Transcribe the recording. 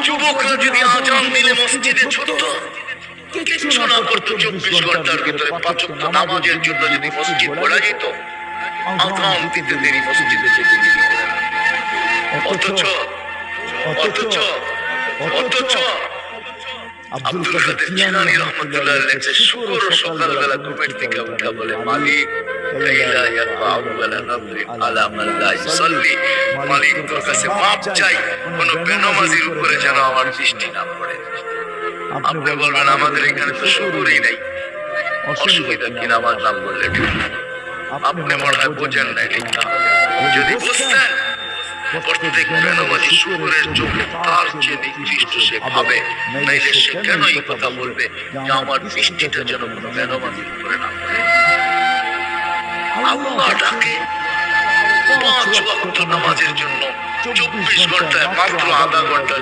যুবকরা যদি আজান দিলে মসজিদে ছুটতো, কিচ্ছু না করতো, 24 ঘন্টার ভিতরে 5 ওয়াক্ত নামাজের জন্য যদি মসজিদ পড়া যেত, আজান দিতে দেরি মসজিদে যেতে দেরি করে না। অথচ আব্দুল কাদের জিলানী রহমাতুল্লাহ লেখছে, শুকর সকালবেলা ঘুমের থেকে উঠা বলে, মালিক মালিক তোর কাছে মাপ চাই, কোন বেনামাজির উপরে যেন আমার দৃষ্টি না পড়ে। আপনি বলবেন আমাদের এখানে তো শুকরই নাই, অসুবিধা কি নামাজ না পড়লে? আপনি মনে হয় বোঝেন না, ঠিক না? যদি বুঝতেন, প্রত্যেক বেনামাজি শুকরের চোখে তার যে নির্দিষ্ট সে ভাবে, নাইলে সে কেন এই কথা বলবে যে আমার দৃষ্টিটা যেন কোনো বেনামাজির উপরে না পড়ে? আল্লাহ ডাকে 5 ওয়াক্ত নামাজের জন্য 24 ঘন্টায় মাত্র আধা ঘন্টা